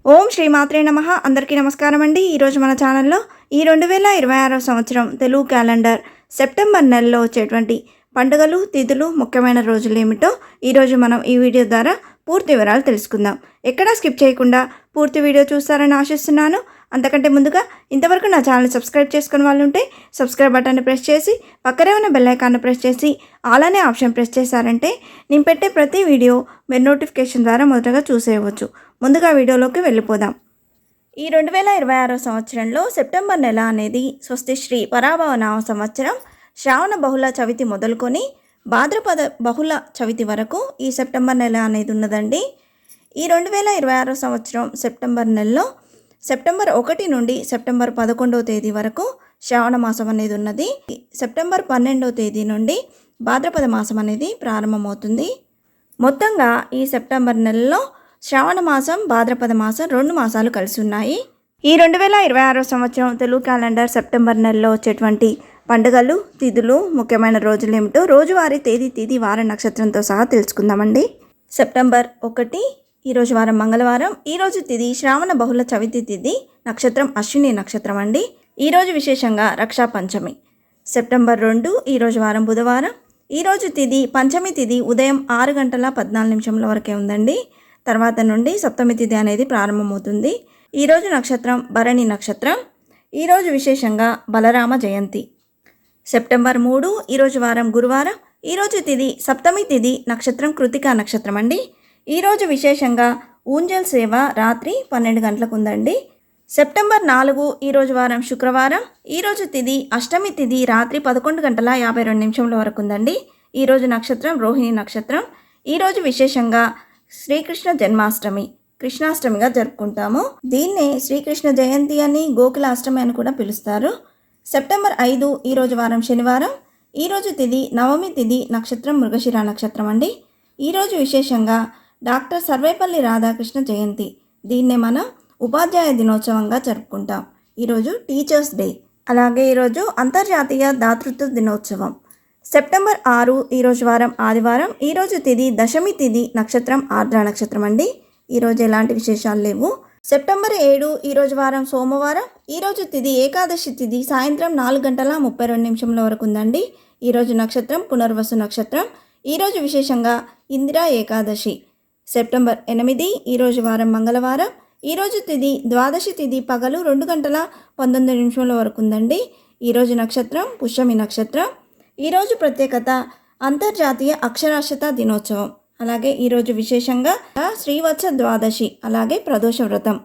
ఓం శ్రీ మాత్రే నమః. అందరికీ నమస్కారం అండి. ఈరోజు మన ఛానల్లో ఈ 2026 సంవత్సరం తెలుగు క్యాలెండర్ సెప్టెంబర్ నెలలో వచ్చేటువంటి పండుగలు, తిథులు, ముఖ్యమైన రోజులు ఏమిటో ఈరోజు మనం ఈ వీడియో ద్వారా పూర్తి వివరాలు తెలుసుకుందాం. ఎక్కడా స్కిప్ చేయకుండా పూర్తి వీడియో చూస్తారని ఆశిస్తున్నాను. అంతకంటే ముందుగా ఇంతవరకు నా ఛానల్ సబ్స్క్రైబ్ చేసుకుని వాళ్ళు ఉంటే సబ్స్క్రైబ్ బటన్ని ప్రెస్ చేసి పక్కనే ఉన్న బెల్ ఐకాన్ని ప్రెస్ చేసి ఆల్ అనే ఆప్షన్ ప్రెస్ చేశారంటే నేను పెట్టే ప్రతి వీడియో మీరు నోటిఫికేషన్ ద్వారా మొదటగా చూసేయవచ్చు. ముందుగా వీడియోలోకి వెళ్ళిపోదాం. ఈ 2026 సంవత్సరంలో సెప్టెంబర్ నెల అనేది స్వస్తి శ్రీ పరాభవ నామ సంవత్సరం శ్రావణ బహుళ చవితి మొదలుకొని భాద్రపద బహుళ చవితి వరకు ఈ సెప్టెంబర్ నెల అనేది ఉన్నదండి. ఈ 2026 సంవత్సరం సెప్టెంబర్ నెలలో సెప్టెంబర్ 1 నుండి సెప్టెంబర్ 11వ తేదీ వరకు శ్రావణ మాసం అనేది ఉన్నది. సెప్టెంబర్ 12వ తేదీ నుండి భాద్రపద మాసం అనేది ప్రారంభమవుతుంది. మొత్తంగా ఈ సెప్టెంబర్ నెలలో శ్రావణ మాసం, భాద్రపద మాసం 2 మాసాలు కలిసి ఉన్నాయి. ఈ 2026 సంవత్సరం తెలుగు క్యాలెండర్ సెప్టెంబర్ నెలలో వచ్చేటువంటి పండుగలు, తిథులు, ముఖ్యమైన రోజులు ఏమిటో రోజువారీ తేదీ, వార నక్షత్రంతో సహా తెలుసుకుందామండి. సెప్టెంబర్ 1 ఈరోజు వారం మంగళవారం. ఈరోజు తిథి శ్రావణ బహుళ చవితి తిథి, నక్షత్రం అశ్విని నక్షత్రం అండి. ఈరోజు విశేషంగా రక్షా పంచమి. సెప్టెంబర్ 2 ఈరోజు వారం బుధవారం. ఈరోజు తిథి పంచమి తిథి ఉదయం 6:14 వరకే ఉందండి. తర్వాత నుండి సప్తమి తిథి అనేది ప్రారంభమవుతుంది. ఈరోజు నక్షత్రం భరణి నక్షత్రం. ఈరోజు విశేషంగా బలరామ జయంతి. సెప్టెంబర్ 3 ఈరోజు వారం గురువారం. ఈరోజు తిథి సప్తమి తిథి, నక్షత్రం కృతికా నక్షత్రం అండి. ఈరోజు విశేషంగా ఊంజల్ సేవ రాత్రి 12 గంటలకు ఉందండి. సెప్టెంబర్ 4 ఈరోజు వారం శుక్రవారం. ఈరోజు తిథి అష్టమి తిథి రాత్రి 11:52 వరకు ఉందండి. ఈరోజు నక్షత్రం రోహిణి నక్షత్రం. ఈరోజు విశేషంగా శ్రీకృష్ణ జన్మాష్టమి, కృష్ణాష్టమిగా జరుపుకుంటాము. దీన్నే శ్రీకృష్ణ జయంతి అని, గోకులాష్టమి అని కూడా పిలుస్తారు. సెప్టెంబర్ 5 ఈరోజు వారం శనివారం. ఈరోజు తిథి నవమి తిథి, నక్షత్రం మృగశిర నక్షత్రం అండి. ఈరోజు విశేషంగా డాక్టర్ సర్వేపల్లి రాధాకృష్ణ జయంతి. దీన్నే మనం ఉపాధ్యాయ దినోత్సవంగా జరుపుకుంటాం. ఈరోజు టీచర్స్ డే. అలాగే ఈరోజు అంతర్జాతీయ దాతృత్వ దినోత్సవం. సెప్టెంబర్ 6 ఈరోజు వారం ఆదివారం. ఈరోజు తిథి దశమి తిథి, నక్షత్రం ఆర్ద్ర నక్షత్రం అండి. ఈరోజు ఎలాంటి విశేషాలు లేవు. సెప్టెంబర్ 7 ఈరోజు వారం సోమవారం. ఈరోజు తిథి ఏకాదశి తిథి సాయంత్రం 4:32 వరకు ఉందండి. ఈరోజు నక్షత్రం పునర్వసు నక్షత్రం. ఈరోజు విశేషంగా ఇందిరా ఏకాదశి. సెప్టెంబర్ 8 ఈరోజు వారం మంగళవారం. ఈరోజు తిథి ద్వాదశి తిథి పగలు 2:19 వరకు ఉందండి. ఈరోజు నక్షత్రం పుష్యమి నక్షత్రం. ఈరోజు ప్రత్యేకత అంతర్జాతీయ అక్షరాస్యత దినోత్సవం. అలాగే ఈరోజు విశేషంగా శ్రీవత్స ద్వాదశి, అలాగే ప్రదోష వ్రతం.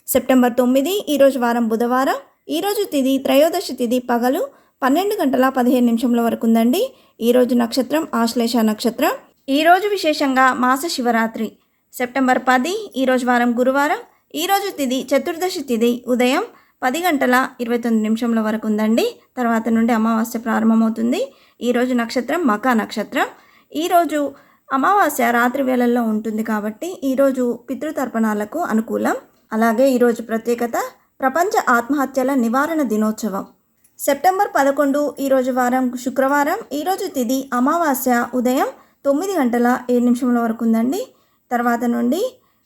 సెప్టెంబర్ 9 ఈరోజు వారం బుధవారం. ఈరోజు తిథి త్రయోదశి తిథి పగలు 12:15 వరకు ఉందండి. ఈరోజు నక్షత్రం ఆశ్లేష నక్షత్రం. ఈరోజు విశేషంగా మాస శివరాత్రి. సెప్టెంబర్ 10 ఈరోజు వారం గురువారం. ఈరోజు తిథి చతుర్దశి తిథి ఉదయం 10:29 వరకు ఉందండి. తర్వాత నుండి అమావాస్య ప్రారంభమవుతుంది. ఈరోజు నక్షత్రం మకా నక్షత్రం. ఈరోజు అమావాస్య రాత్రి వేళల్లో ఉంటుంది కాబట్టి ఈరోజు పితృతర్పణాలకు అనుకూలం. అలాగే ఈరోజు ప్రత్యేకత ప్రపంచ ఆత్మహత్యల నివారణ దినోత్సవం. సెప్టెంబర్ 11 ఈరోజు వారం శుక్రవారం. ఈరోజు తిథి అమావాస్య ఉదయం 9:07 వరకు ఉందండి. తర్వాత నుండి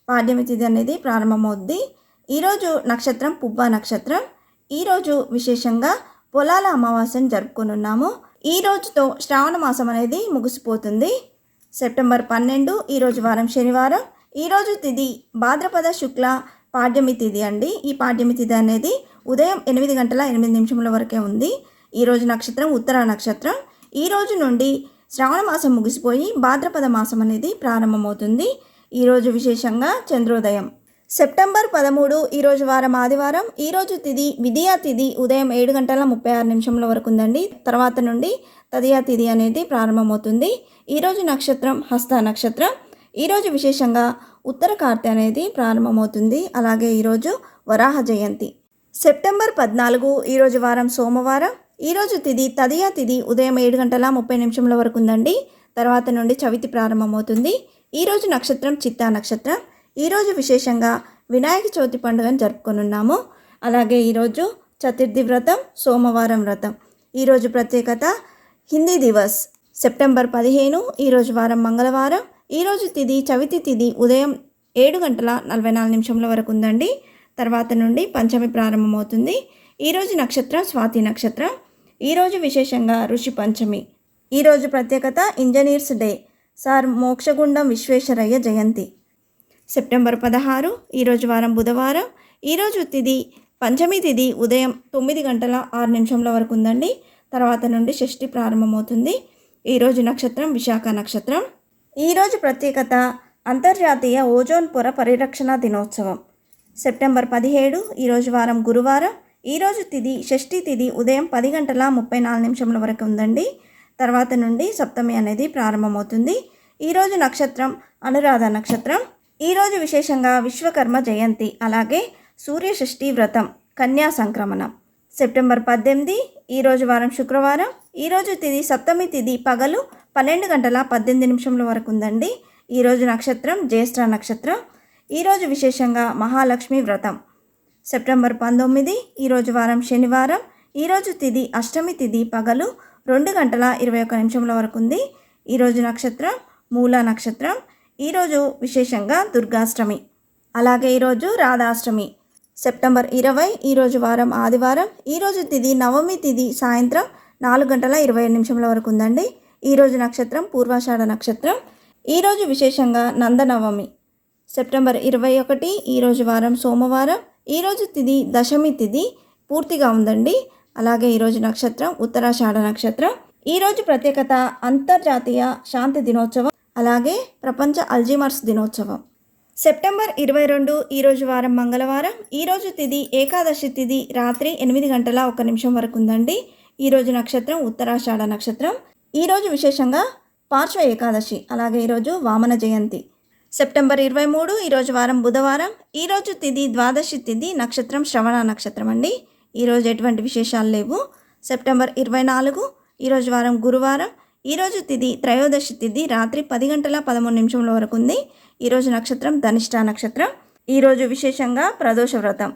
పాడ్యమి తిథి అనేది ప్రారంభమవుద్ది. ఈరోజు నక్షత్రం పుబ్బ నక్షత్రం. ఈరోజు విశేషంగా పొలాల అమావాస్యను జరుపుకొనున్నాము. ఈ రోజుతో శ్రావణ మాసం అనేది ముగిసిపోతుంది. సెప్టెంబర్ 12 ఈరోజు వారం శనివారం. ఈరోజు తిథి భాద్రపద శుక్ల పాడ్యమి తిథి అండి. ఈ పాడ్యమి తిథి అనేది ఉదయం 8:08 వరకే ఉంది. ఈరోజు నక్షత్రం ఉత్తర నక్షత్రం. ఈ రోజు నుండి శ్రావణ మాసం ముగిసిపోయి భాద్రపద మాసం అనేది ప్రారంభమవుతుంది. ఈరోజు విశేషంగా చంద్రోదయం. సెప్టెంబర్ 13 ఈరోజు వారం ఆదివారం. ఈరోజు తిథి విధియా తిథి ఉదయం 7:36 వరకు ఉందండి. తర్వాత నుండి తదియా తిథి అనేది ప్రారంభమవుతుంది. ఈరోజు నక్షత్రం హస్త నక్షత్రం. ఈరోజు విశేషంగా ఉత్తర కార్తె అనేది ప్రారంభమవుతుంది. అలాగే ఈరోజు వరాహ జయంతి. సెప్టెంబర్ 14 ఈరోజు వారం సోమవారం. ఈరోజు తిథి తదియా తిథి ఉదయం 7:30 వరకు ఉందండి. తర్వాత నుండి చవితి ప్రారంభమవుతుంది. ఈరోజు నక్షత్రం చిత్తా నక్షత్రం. ఈరోజు విశేషంగా వినాయక చవితి పండుగను జరుపుకొనున్నాము. అలాగే ఈరోజు చతుర్థి వ్రతం, సోమవారం వ్రతం. ఈరోజు ప్రత్యేకత హిందీ దివస్. సెప్టెంబర్ 15 ఈరోజు వారం మంగళవారం. ఈరోజు తిథి చవితి తిథి ఉదయం 7 గంటల 44 నిమిషంల వరకు ఉందండి. తర్వాత నుండి పంచమి ప్రారంభమవుతుంది. ఈరోజు నక్షత్రం స్వాతి నక్షత్రం. ఈరోజు విశేషంగా ఋషి పంచమి. ఈరోజు ప్రత్యేకత engineers day, sir Mokshagundam Visvesvaraya జయంతి. సెప్టెంబర్ 16 ఈరోజు వారం బుధవారం. ఈరోజు తిథి పంచమి తిథి ఉదయం 9 గంటల 6 నిమిషంల వరకు ఉందండి. తర్వాత నుండి షష్ఠి ప్రారంభమవుతుంది. ఈరోజు నక్షత్రం విశాఖ నక్షత్రం. ఈరోజు ప్రత్యేకత అంతర్జాతీయ ఓజోన్ పొర పరిరక్షణ దినోత్సవం. సెప్టెంబర్ 17 ఈరోజు వారం గురువారం. ఈరోజు తిథి షష్ఠి తిథి ఉదయం 10 గంటల 34 నిమిషంల వరకు ఉందండి. తర్వాత నుండి సప్తమి అనేది ప్రారంభమవుతుంది. ఈరోజు నక్షత్రం అనురాధ నక్షత్రం. ఈరోజు విశేషంగా విశ్వకర్మ జయంతి, అలాగే సూర్య షష్ఠి వ్రతం, కన్యా సంక్రమణం. సెప్టెంబర్ 18 ఈరోజు వారం శుక్రవారం. ఈరోజు తిథి సప్తమి తిథి పగలు 12 గంటల 18 నిమిషంల వరకు ఉందండి. ఈరోజు నక్షత్రం జ్యేష్ఠ నక్షత్రం. ఈరోజు విశేషంగా మహాలక్ష్మి వ్రతం. సెప్టెంబర్ 19 ఈరోజు వారం శనివారం. ఈరోజు తిథి అష్టమి తిథి పగలు 2 గంటల 21 నిమిషంల వరకు ఉంది. ఈరోజు నక్షత్రం మూల నక్షత్రం. ఈరోజు విశేషంగా దుర్గాష్టమి, అలాగే ఈరోజు రాధాష్టమి. సెప్టెంబర్ 20 ఈరోజు వారం ఆదివారం. ఈరోజు తిథి నవమి తిథి సాయంత్రం 4 గంటల 27 నిమిషంల వరకు ఉందండి. ఈరోజు నక్షత్రం పూర్వాషాఢ నక్షత్రం. ఈరోజు విశేషంగా నందనవమి. సెప్టెంబర్ 21 ఈరోజు వారం సోమవారం. ఈరోజు తిథి దశమి తిథి పూర్తిగా ఉందండి. అలాగే ఈరోజు నక్షత్రం ఉత్తరాషాఢ నక్షత్రం. ఈరోజు ప్రత్యేకత అంతర్జాతీయ శాంతి దినోత్సవం, అలాగే ప్రపంచ అల్జీమర్స్ దినోత్సవం. సెప్టెంబర్ 22 ఈరోజు వారం మంగళవారం. ఈరోజు తిథి ఏకాదశి తిథి రాత్రి 8 గంటల 1 నిమిషం వరకు ఉందండి. ఈరోజు నక్షత్రం ఉత్తరాషాఢ నక్షత్రం. ఈరోజు విశేషంగా పార్శ్వ ఏకాదశి, అలాగే ఈరోజు వామన జయంతి. సెప్టెంబర్ 23 ఈరోజు వారం బుధవారం. ఈరోజు తిథి ద్వాదశి తిథి, నక్షత్రం శ్రవణ నక్షత్రం అండి. ఈరోజు ఎటువంటి విశేషాలు లేవు. సెప్టెంబర్ 24 ఈరోజు వారం గురువారం. ఈరోజు తిథి త్రయోదశి తిథి రాత్రి 10 గంటల 13 నిమిషంల వరకు ఉంది. ఈరోజు నక్షత్రం ధనిష్ట నక్షత్రం. ఈరోజు విశేషంగా ప్రదోష వ్రతం.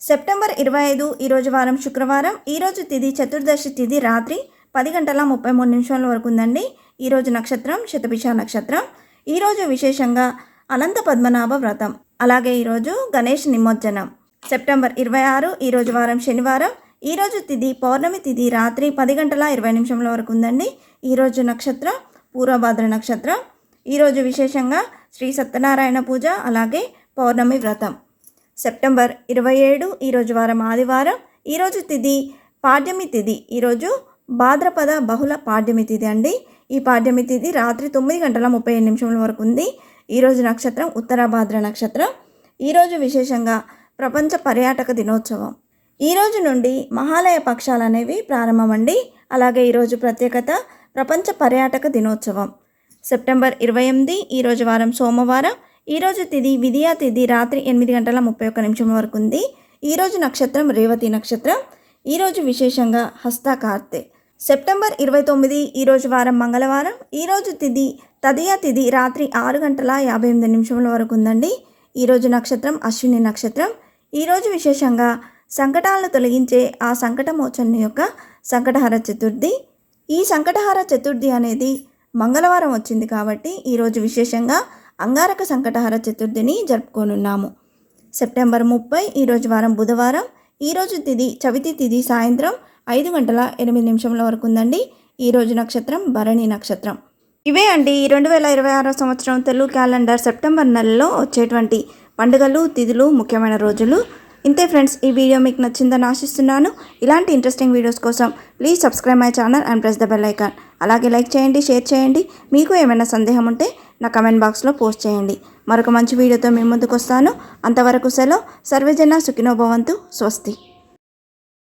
సెప్టెంబర్ 25 ఈరోజు వారం శుక్రవారం. ఈరోజు తిథి చతుర్దశి తిథి రాత్రి 10 గంటల 33 నిమిషాల వరకు ఉందండి. ఈరోజు నక్షత్రం శతభిష నక్షత్రం. ఈరోజు విశేషంగా అనంత పద్మనాభ వ్రతం, అలాగే ఈరోజు గణేష్ నిమజ్జనం. సెప్టెంబర్ 26 ఈరోజు వారం శనివారం. ఈరోజు తిథి పౌర్ణమి తిథి రాత్రి 10 గంటల 20 నిమిషాల వరకు ఉందండి. ఈరోజు నక్షత్రం పూర్వభద్ర నక్షత్రం. ఈరోజు విశేషంగా శ్రీ సత్యనారాయణ పూజ, అలాగే పౌర్ణమి వ్రతం. సెప్టెంబర్ 27 ఈరోజు వారం ఆదివారం. ఈరోజు తిథి పాడ్యమి తిథి. ఈరోజు భాద్రపద బహుళ పాడ్యమి తిథి అండి. ఈ పాడ్యమి తిథి రాత్రి 9 గంటల 35 నిమిషాల వరకు ఉంది. ఈరోజు నక్షత్రం ఉత్తరాభాద్ర నక్షత్రం. ఈరోజు విశేషంగా ప్రపంచ పర్యాటక దినోత్సవం. ఈరోజు నుండి మహాలయ పక్షాలు అనేవి ప్రారంభమండి. అలాగే ఈరోజు ప్రత్యేకత ప్రపంచ పర్యాటక దినోత్సవం. సెప్టెంబర్ 28 ఈరోజు వారం సోమవారం. ఈరోజు తిథి విధియా తిథి రాత్రి 8 గంటల 31 నిమిషం వరకు ఉంది. ఈరోజు నక్షత్రం రేవతి నక్షత్రం. ఈరోజు విశేషంగా హస్తకార్తె. సెప్టెంబర్ 29 ఈరోజు వారం మంగళవారం. ఈరోజు తిథి తదియా తిథి రాత్రి 6 గంటల 58 నిమిషాల వరకు ఉందండి. ఈరోజు నక్షత్రం అశ్విని నక్షత్రం. ఈరోజు విశేషంగా సంకటాలను తొలగించే ఆ సంకటమోచన యొక్క సంకటహర చతుర్థి. ఈ సంకటహర చతుర్థి అనేది మంగళవారం వచ్చింది కాబట్టి ఈరోజు విశేషంగా అంగారక సంకటహర చతుర్థిని జరుపుకోనున్నాము. సెప్టెంబర్ 30 ఈరోజు వారం బుధవారం. ఈరోజు తిథి చవితి తిథి సాయంత్రం 5 గంటల 8 నిమిషాల వరకు ఉందండి. ఈరోజు నక్షత్రం భరణి నక్షత్రం. ఇవే అండి 2026 సంవత్సరం తెలుగు క్యాలెండర్ సెప్టెంబర్ నెలలో వచ్చేటువంటి పండుగలు, తిథులు, ముఖ్యమైన రోజులు. ఇంతే ఫ్రెండ్స్, ఈ వీడియో మీకు నచ్చిందని ఆశిస్తున్నాను. ఇలాంటి ఇంట్రెస్టింగ్ వీడియోస్ కోసం please subscribe my channel and press the bell icon. అలాగే లైక్ చేయండి, షేర్ చేయండి. మీకు ఏమైనా సందేహం ఉంటే నా కమెంట్ బాక్స్లో పోస్ట్ చేయండి. మరొక మంచి వీడియోతో మీ ముందుకు వస్తాను. అంతవరకు సెలవు. సర్వేజన సుఖినో భవంతు. స్వస్తి.